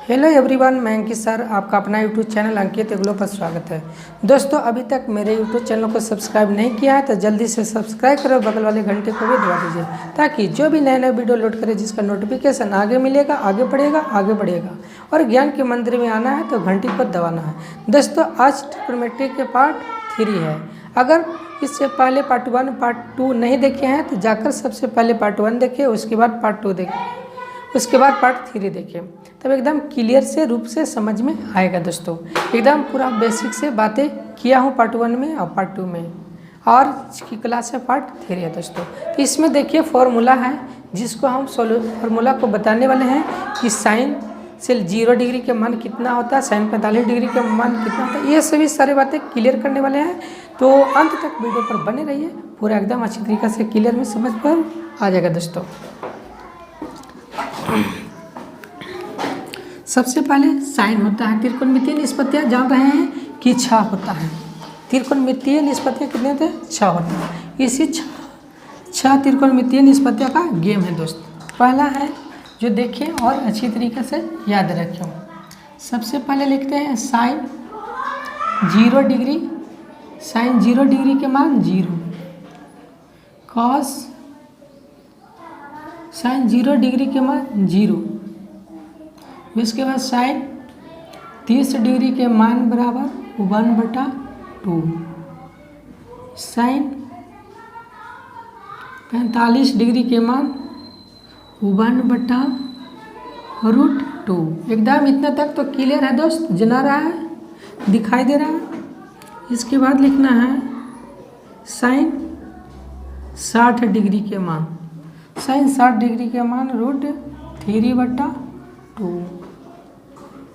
Hello everyone, मैं अंकित sir आपका अपना यूट्यूब चैनल अंकित एग्लो पर स्वागत है। दोस्तों, अभी तक मेरे यूट्यूब चैनल को सब्सक्राइब नहीं किया है तो जल्दी से सब्सक्राइब करो, बगल वाले घंटे को भी दबा दीजिए ताकि जो भी नए नए वीडियो लोड करे जिसका नोटिफिकेशन आगे मिलेगा, आगे बढ़ेगा। और ज्ञान के मंदिर में आना है तो घंटी को दबाना है। दोस्तों, आज ट्रिग्नोमेट्री के पार्ट 3 है। अगर इससे पहले पार्ट 1 पार्ट 2 नहीं देखे हैं तो जाकर सबसे पहले पार्ट 1 देखिए, उसके बाद पार्ट 2 देखिए, उसके बाद पार्ट 3 देखिए, तब एकदम क्लियर से रूप से समझ में आएगा। दोस्तों, एकदम पूरा बेसिक से बातें किया हूँ पार्ट 1 में और पार्ट 2 में, और की क्लास है पार्ट 3 है। दोस्तों, तो इसमें देखिए फॉर्मूला है जिसको हम फॉर्मूला को बताने वाले हैं कि साइन से 0 डिग्री के मान कितना होता है, साइन 45 डिग्री के मान कितना होता है, ये सभी सारी बातें क्लियर करने वाले हैं। तो अंत तक वीडियो पर बने रहिए, पूरा एकदम अच्छी तरीके से क्लियर में समझ पर आ जाएगा। दोस्तों, सबसे पहले साइन होता है, त्रिकोणमितीय निष्पत्तियाँ जान रहे हैं कि 6 होता है। त्रिकोणमितीय निष्पत्तियाँ कितने होते हैं? 6 होते हैं। इसी 6 त्रिकोणमितीय निष्पत्तियों का गेम है। दोस्त, पहला है जो देखें और अच्छी तरीके से याद रखें। सबसे पहले लिखते हैं साइन 0 डिग्री, साइन 0 डिग्री के मान 0, कॉस साइन 0 डिग्री के मान 0, इसके बाद साइन 30 डिग्री के मान बराबर 1/2, साइन 45 डिग्री के मान 1/√2। एकदम इतना तक तो क्लियर है दोस्त, जना रहा है, दिखाई दे रहा है। इसके बाद लिखना है साइन 60 डिग्री के मान, साइन 60 डिग्री के मान √3/2,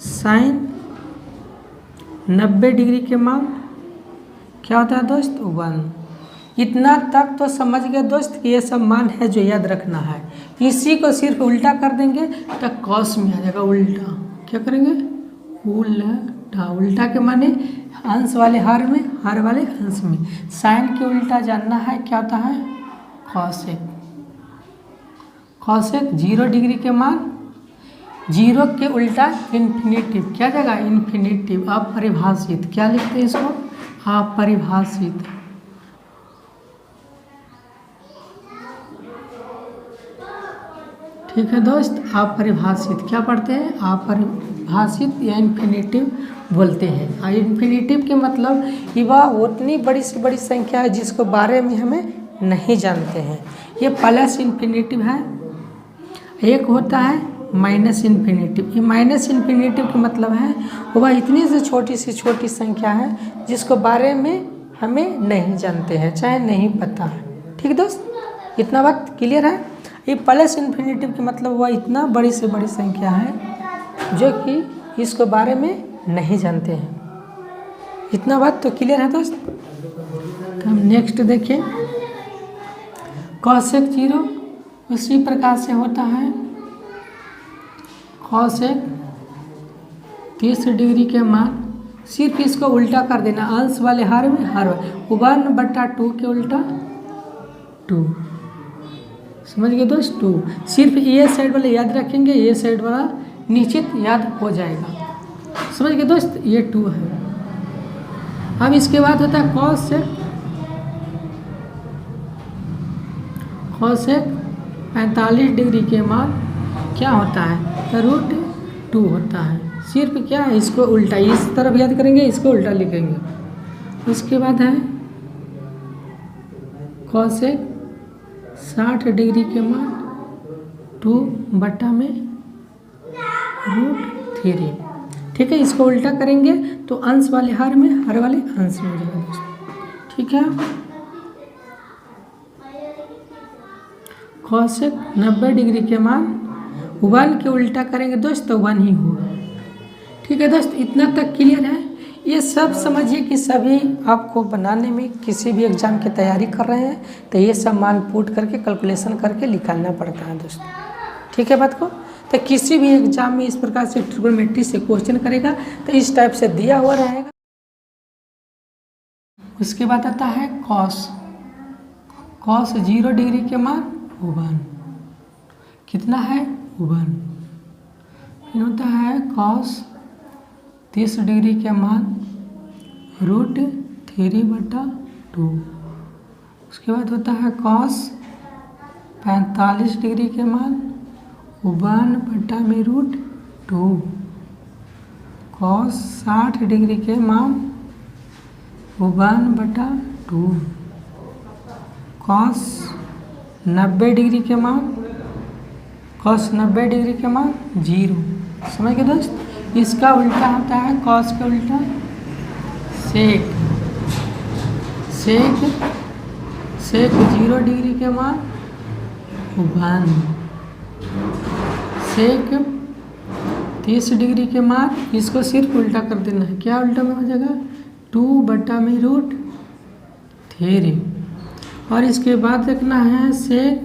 साइन 90 डिग्री के मान क्या होता है दोस्त? 1। इतना तक तो समझ गए दोस्त कि ये सब मान है जो याद रखना है। इसी को सिर्फ उल्टा कर देंगे तो कॉस में आ जाएगा। उल्टा क्या करेंगे? उल्टा। उल्टा के माने अंश वाले हर में, हर वाले अंश में। साइन के उल्टा जानना है क्या होता है? कॉसेक। कॉसेक 0 डिग्री के मान 0 के उल्टा इन्फिनेटिव, क्या जगह? इन्फिनेटिव, अपरिभाषित। क्या लिखते हैं इसको? अपरिभाषित। ठीक है दोस्त, अपरिभाषित क्या पढ़ते हैं? अपरिभाषित या इन्फिनेटिव बोलते हैं। और इन्फिनेटिव के मतलब कि वह उतनी बड़ी से बड़ी संख्या है जिसको बारे में हमें नहीं जानते हैं। ये प्लस इन्फिनेटिव है। एक होता है माइनस इन्फिनेटिव। ये माइनस इन्फिनेटिव का मतलब है वह इतनी से छोटी संख्या है जिसको बारे में हमें नहीं जानते हैं, चाहे नहीं पता है। ठीक दोस्त, इतना वक्त क्लियर है। ये प्लस इन्फिनेटिव का मतलब वह इतना बड़ी से बड़ी संख्या है जो कि इसको बारे में नहीं जानते हैं। इतना बात तो क्लियर है दोस्त। तो हम नेक्स्ट देखें, कॉसेक 0 उसी प्रकार से होता है। कॉसेक 30 डिग्री के मान, सिर्फ इसको उल्टा कर देना, अंश वाले हर में हर 1/2 के उल्टा 2। समझ गए दोस्त? 2। सिर्फ ये साइड वाले याद रखेंगे, ये साइड वाला निश्चित याद हो जाएगा। समझ गए दोस्त? ये 2 है। अब इसके बाद होता है कॉसेक 45 डिग्री के मान क्या होता है? √2 होता है। सिर्फ क्या है? इसको उल्टा इस तरफ याद करेंगे, इसको उल्टा लिखेंगे। उसके बाद है कॉसेक 60 डिग्री के मान 2/√3। ठीक है, इसको उल्टा करेंगे तो अंश वाले हर में, हर वाले अंश में हो जाएगा दोस्तों। ठीक है, कॉसेक 90 डिग्री के मान 1 के उल्टा करेंगे दोस्त तो 1 ही होगा। ठीक है दोस्त, इतना तक क्लियर है। ये सब समझिए कि सभी आपको बनाने में, किसी भी एग्जाम की तैयारी कर रहे हैं तो ये सब मान पुट करके कैलकुलेशन करके निकालना पड़ता है दोस्तों। ठीक है बात को? तो किसी भी एग्जाम में इस प्रकार से ट्रिग्नोमेट्री से क्वेश्चन करेगा तो इस टाइप से दिया हुआ रहेगा। उसके बाद आता है कॉस। कॉस 0 डिग्री के मान 1 कितना है? 1। फिर होता है cos 30 डिग्री के मान √3/2। उसके बाद होता है cos 45 डिग्री के मान 1/√2। cos 60 डिग्री के मान 1/2। cos 90 डिग्री के मान 0। समझ गए दोस्त। इसका उल्टा होता है cos का उल्टा sec 0 डिग्री के मान 1। sec 30 डिग्री के मान, इसको सिर्फ उल्टा कर देना है। क्या उल्टा में हो जाएगा 2/√3। और इसके बाद देखना है sec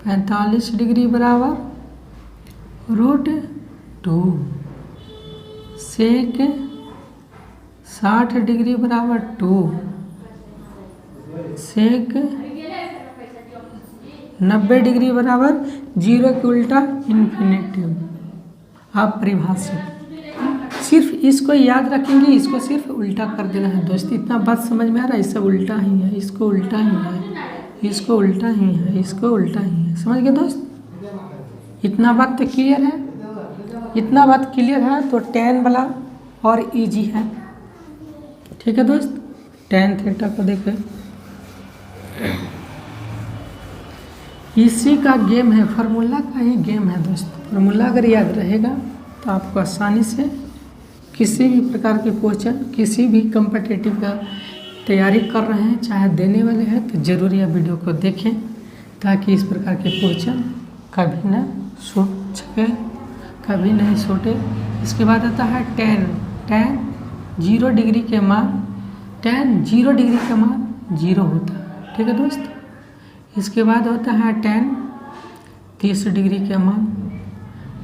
45 डिग्री बराबर √2। sec 60 डिग्री बराबर 2। sec 90 डिग्री बराबर 0 के उल्टा इन्फिनेटिव अपरिभाषित। सिर्फ इसको याद रखेंगे, इसको सिर्फ उल्टा कर देना है दोस्त। इतना बात समझ में आ रहा है। इससे उल्टा ही है, इसको उल्टा ही है, इसको उल्टा ही है, इसको उल्टा ही है। समझ गए दोस्त। इतना बात तो क्लियर है। इतना बात क्लियर है तो tan वाला और इजी है। ठीक है दोस्त। tan थीटा को देखें, इसी का गेम है, फार्मूला का ही गेम है दोस्त। फार्मूला अगर याद रहेगा तो आपको आसानी से किसी भी प्रकार के क्वेश्चन, किसी भी कॉम्पिटिटिव का तैयारी कर रहे हैं, चाहे देने वाले हैं, तो ज़रूर यह वीडियो को देखें ताकि इस प्रकार के क्वेश्चन कभी ना छूट सके, कभी नहीं छूटे। इसके बाद आता है tan 0 डिग्री के मान 0 होता है। ठीक है दोस्त। इसके बाद होता है tan 30 डिग्री के मान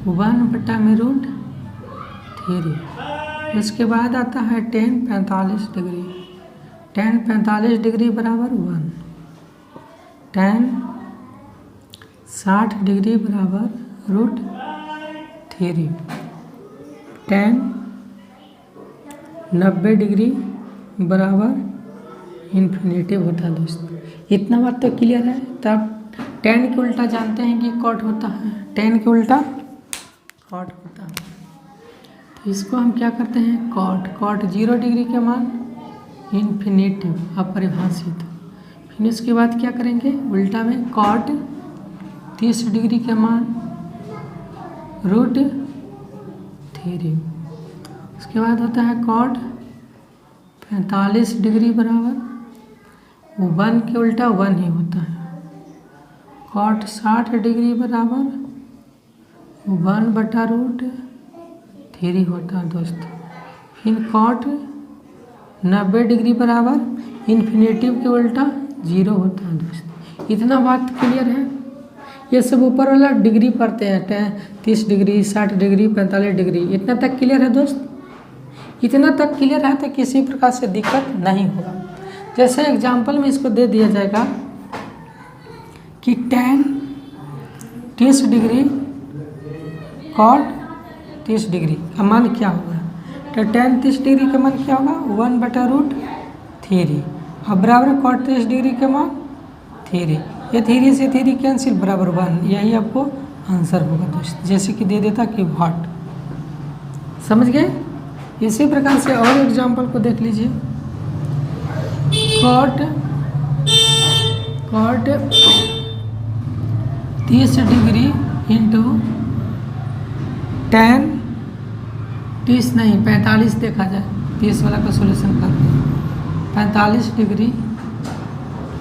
1/√3। इसके बाद आता है tan 45 डिग्री। tan 45 डिग्री बराबर 1। tan 60 डिग्री बराबर √3। tan 90 डिग्री बराबर इन्फिनेटिव होता है दोस्त। इतना बात तो क्लियर है। तब tan के उल्टा जानते हैं कि cot होता है। tan के उल्टा cot होता है। तो इसको हम क्या करते हैं cot 0 डिग्री के मान इन्फिनेटिव अपरिभाषित। फिर इसके बाद क्या करेंगे उल्टा में cot 30 डिग्री के मान √3। उसके बाद होता है cot 45 डिग्री बराबर 1 के उल्टा 1 ही होता है। cot 60 डिग्री बराबर 1/√3 होता है दोस्त। फिर cot 90 डिग्री बराबर इन्फिनेटिव के उल्टा 0 होता है दोस्त। इतना बात क्लियर है। ये सब ऊपर वाला डिग्री पढ़ते हैं 30 डिग्री 60 डिग्री 45 डिग्री। इतना तक क्लियर है दोस्त। इतना तक क्लियर है तो किसी प्रकार से दिक्कत नहीं होगा। जैसे एग्जाम्पल में इसको दे दिया जाएगा कि tan 30 डिग्री cot 30 डिग्री का मान क्या होगा। तो tan 30 डिग्री का मान क्या होगा 1/√3। अब बराबर cot 30 डिग्री का मान 3। ये 3 से 3 कैंसिल बराबर 1। यही आपको आंसर होगा दोस्त। जैसे कि दे देता कि व्हाट। समझ गए। इसी प्रकार से और एग्जाम्पल को देख लीजिए। cot 30 डिग्री इंटू tan 30 नहीं 45 देखा जाए, 30 वाला का सोल्यूशन करते हैं। 45 डिग्री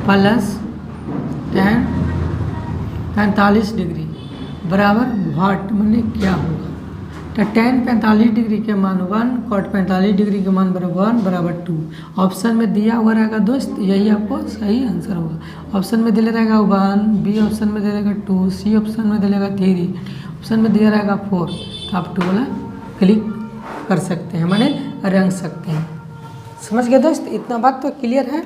प्लस tan 45 डिग्री बराबर व्हाट माने क्या होगा। तो tan 45 डिग्री के मान 1, cot 45 डिग्री के मान बराबर 1 बराबर 2। ऑप्शन में दिया हुआ रहेगा दोस्त, यही आपको सही आंसर होगा। ऑप्शन में दिया रहेगा 1, बी ऑप्शन में दिया रहेगा 2, सी ऑप्शन में दिया रहेगा 3, ऑप्शन में दिया रहेगा 4। तो आप 2 वाला क्लिक कर सकते हैं, माने रंग सकते हैं। समझ गए दोस्त। इतना बात तो क्लियर है।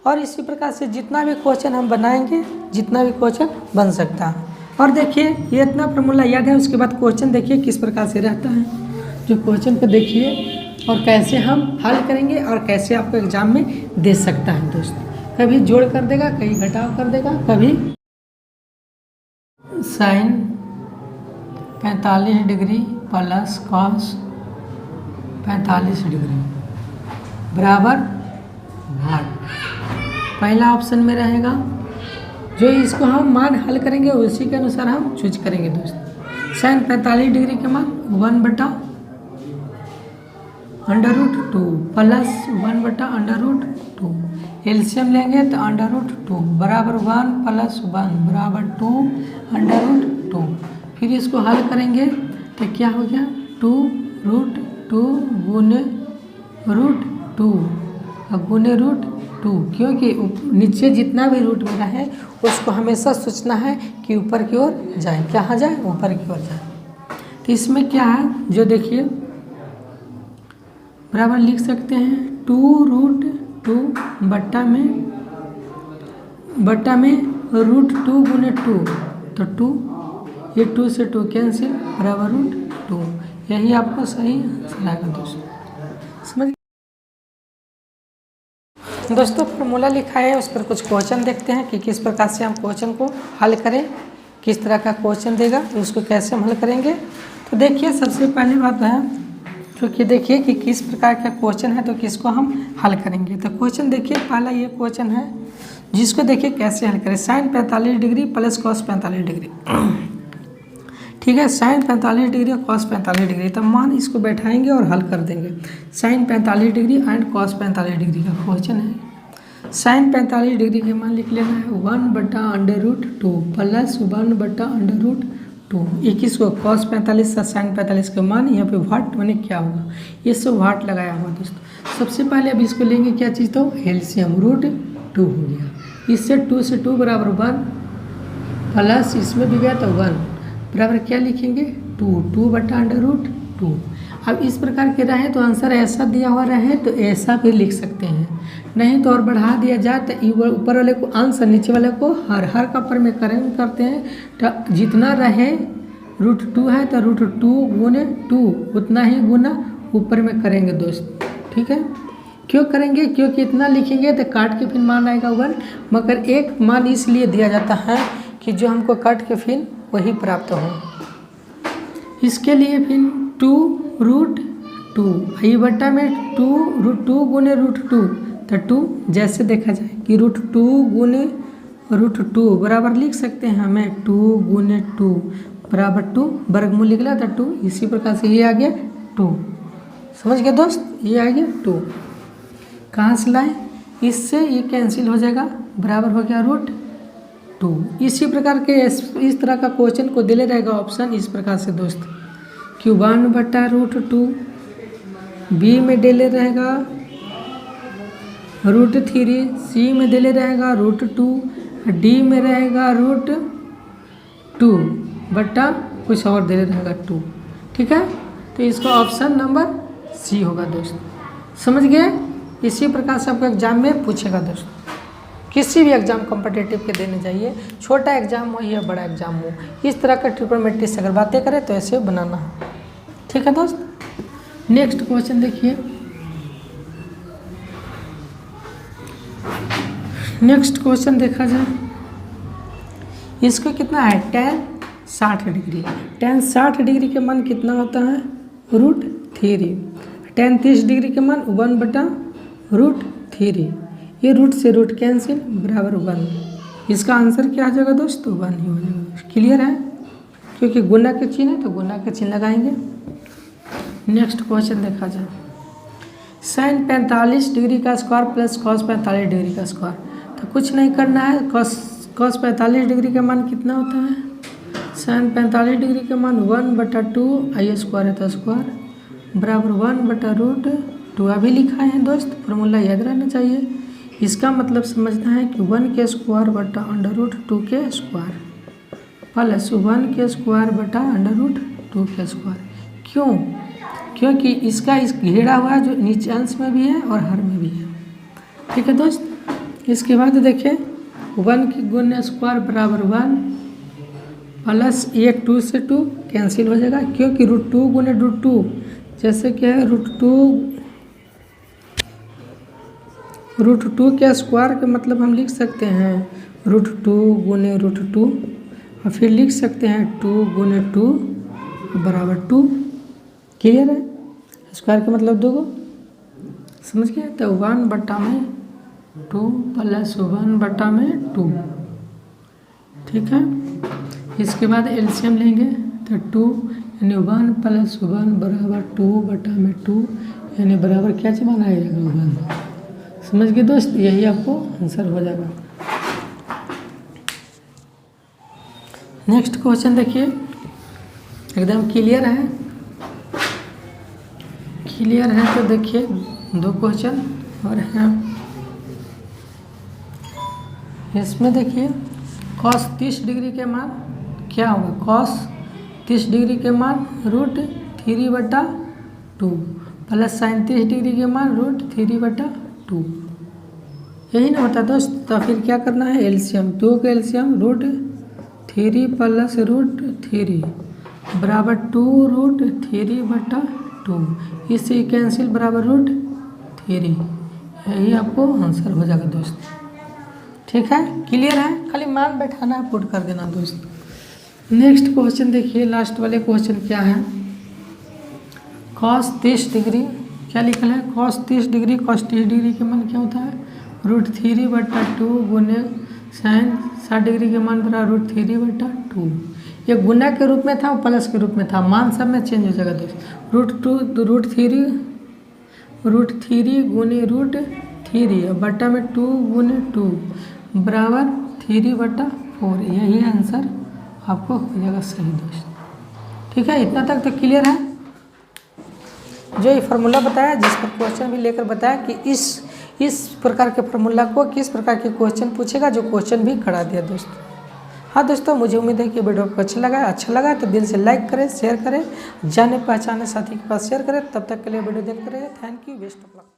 और इसी प्रकार से जितना भी क्वेश्चन हम बनाएंगे, जितना भी क्वेश्चन बन सकता है। और देखिए ये इतना फार्मूला याद है, उसके बाद क्वेश्चन देखिए किस प्रकार से रहता है। जो क्वेश्चन को देखिए और कैसे हम हल करेंगे और कैसे आपको एग्जाम में दे सकता है दोस्त। कभी जोड़ कर देगा, कभी घटाव कर देगा, कभी sine 45 degree plus cos 45 degree बराबर भाग। पहला ऑप्शन में रहेगा, जो इसको हम मान हल करेंगे उसी के अनुसार हम चूज करेंगे दोस्त। साइन 45 डिग्री के मान 1/√2 प्लस 1/√2। एलसीएम लेंगे तो √2 बराबर 1 + 1 बराबर 2/√2। फिर इसको हल करेंगे तो क्या हो गया 2√2 गुने √2 और गुने √2, क्योंकि नीचे जितना भी रूट मेरा है उसको हमेशा सोचना है कि ऊपर की ओर जाए। कहाँ जाए? ऊपर की ओर जाए। तो इसमें क्या है, जो देखिए बराबर लिख सकते हैं 2√2 बट्टा में √2 गुने 2, तो 2, ये 2 से 2 कैंसिल बराबर √2। यही आपको सही आंसर आएगा दोस्तों। समझ दोस्तों फॉर्मूला लिखा है, उस पर कुछ क्वेश्चन देखते हैं कि किस प्रकार से हम क्वेश्चन को हल करें। किस तरह का क्वेश्चन देगा तो उसको कैसे हम हल करेंगे। तो देखिए सबसे पहली बात है, क्योंकि देखिए कि किस प्रकार का क्वेश्चन है तो किसको हम हल करेंगे। तो क्वेश्चन देखिए पहला ये क्वेश्चन है जिसको देखिए कैसे हल करें। Sine 45 degree plus cos 45 degree, ठीक है। साइन 45 डिग्री और कॉस 45 डिग्री, तब मान इसको बैठाएंगे और हल कर देंगे। Sine 45 degree and cos 45 degree का क्वेश्चन है। साइन 45 डिग्री के मान लिख लेना है 1/√2 प्लस 1/√2। 21 को कॉस 45 से साइन 45 के मान यहाँ पे वाट मैंने क्या होगा, ये सब वाट लगाया हुआ दोस्तों। सबसे पहले अब इसको लेंगे क्या चीज़, तो एलसीएम √2 हो गया। इससे 2 से 2 बराबर 1 प्लस इसमें भी गया तो 1 बराबर क्या लिखेंगे 2/√2। अब इस प्रकार के रहे तो आंसर ऐसा दिया हुआ रहे तो ऐसा भी लिख सकते हैं, नहीं तो और बढ़ा दिया जाए तो ऊपर वाले को आंसर नीचे वाले को हर का पर में करेंगे करते हैं। तो जितना रहे √2 है तो √2 गुने 2 उतना ही गुना ऊपर में करेंगे दोस्त, ठीक है। क्यों करेंगे, क्योंकि इतना लिखेंगे तो काट के फिर मान आएगा 1, मगर एक मान इसलिए दिया जाता है कि जो हमको काट के फिर वही प्राप्त हो। इसके लिए फिर 2√2 ये बट्टा में 2√2 गुने √2, तो 2 जैसे देखा जाए कि √2 गुने √2 बराबर लिख सकते हैं हमें 2 गुने 2 बराबर 2, वर्गमूल निकला था 2। इसी प्रकार से ये आ गया 2, समझ गए दोस्त, ये आ गया 2। कहाँ से लाए, इससे ये कैंसिल हो जाएगा बराबर हो गया √2। इसी प्रकार के इस तरह का क्वेश्चन को दिले रहेगा ऑप्शन इस प्रकार से दोस्त कि 1/√2, बी में दिले रहेगा √3, सी में दिले रहेगा √2, डी में रहेगा √2 बट्टा कुछ और दिले रहेगा 2, ठीक है। तो इसका ऑप्शन नंबर सी होगा दोस्त, समझ गए। इसी प्रकार से आपको एग्जाम में पूछेगा दोस्त, किसी भी एग्जाम कॉम्पिटिटिव के देने जाइए, छोटा एग्जाम हो या बड़ा एग्जाम हो, इस तरह का ट्रिग्नोमेट्री से अगर बातें करें तो ऐसे बनाना है, ठीक है दोस्त। नेक्स्ट क्वेश्चन देखिए, नेक्स्ट क्वेश्चन देखा जाए, इसको कितना है tan 60 डिग्री। tan 60 डिग्री के मान कितना होता है √3। tan 30 डिग्री के मान 1/√3, ये रूट से रूट कैंसिल बराबर 1। इसका आंसर क्या आ जाएगा दोस्तों 1 ही हो जाएगा। क्लियर है, क्योंकि गुना के चिन्ह है तो गुना के चिन्ह लगाएंगे। नेक्स्ट क्वेश्चन देखा जाए, साइन 45 डिग्री का स्क्वायर प्लस कॉस 45 डिग्री का स्क्वायर। तो कुछ नहीं करना है, कॉस 45 डिग्री का मान कितना होता है, साइन 45 डिग्री का मान 1/2 आई स्क्वायर है तो स्क्वायर बराबर 1/√2। अभी लिखा है दोस्त, फॉर्मूला याद रहना चाहिए। इसका मतलब समझना है कि 1 के स्क्वायर बटा √2 के स्क्वायर प्लस 1 के स्क्वायर बटा √2 के स्क्वायर। क्यों, क्योंकि इसका इस घेरा हुआ है जो नीचे अंश में भी है और हर में भी है, ठीक है दोस्त। इसके बाद देखिए 1 की गुने स्क्वायर बराबर 1 प्लस ये 2 से 2 कैंसिल हो जाएगा, क्योंकि √2 गुने √2 जैसे क्या है √2 के स्क्वायर का मतलब हम लिख सकते हैं √2 गुने √2 और फिर लिख सकते हैं 2 गुने 2 बराबर 2। क्लियर है? स्क्वायर का मतलब 2 समझ गए? तो 1/2 प्लस 1/2 ठीक है। इसके बाद एलसीएम लेंगे तो 2 यानी 1 + 1 बराबर 2/2 यानी बराबर क्या जमा आएगा 1। समझ गए दोस्त? यही आपको आंसर हो जाएगा। नेक्स्ट क्वेश्चन देखिए, एकदम क्लियर है। क्लियर है तो देखिए 2 क्वेश्चन और हैं। इसमें देखिए cos 30 डिग्री के मान क्या होगा? cos 30 डिग्री के मान √3/2 प्लस sin 30 डिग्री के मान √3/2 यही ना होता दोस्त। तो फिर क्या करना है? एलसीएम 2 का एलसीएम √3 प्लस √3 बराबर 2√3/2 इससे कैंसिल बराबर √3। यही आपको आंसर हो जाएगा दोस्त। ठीक है? क्लियर है? खाली मान बैठाना है, पुट कर देना दोस्त। नेक्स्ट क्वेश्चन देखिए, लास्ट वाले क्वेश्चन क्या है? cos 30 डिग्री क्या लिखा है? cos 30 डिग्री के मान क्या होता है? √3/2 गुने sin 60 डिग्री के मान बराबर √3/2। ये गुना के रूप में था और प्लस के रूप में था, मान सब में चेंज हो जाएगा दोस्त। √3 गुने √3 बटा में 2 गुने 2 बराबर 3/4। यही आंसर आपको हो जाएगा सही दोस्त। ठीक है? इतना तक तो क्लियर है। जो ये फार्मूला बताया, जिस पर क्वेश्चन भी लेकर बताया कि इस प्रकार के फार्मूला को किस प्रकार के क्वेश्चन पूछेगा, जो क्वेश्चन भी करा दिया दोस्त। हाँ दोस्तों, मुझे उम्मीद है कि वीडियो को अच्छा लगा तो दिल से लाइक करें, शेयर करें, जाने पहचाने साथी के पास शेयर करें। तब तक के लिए वीडियो देखते रहिए। Thank you, best of luck.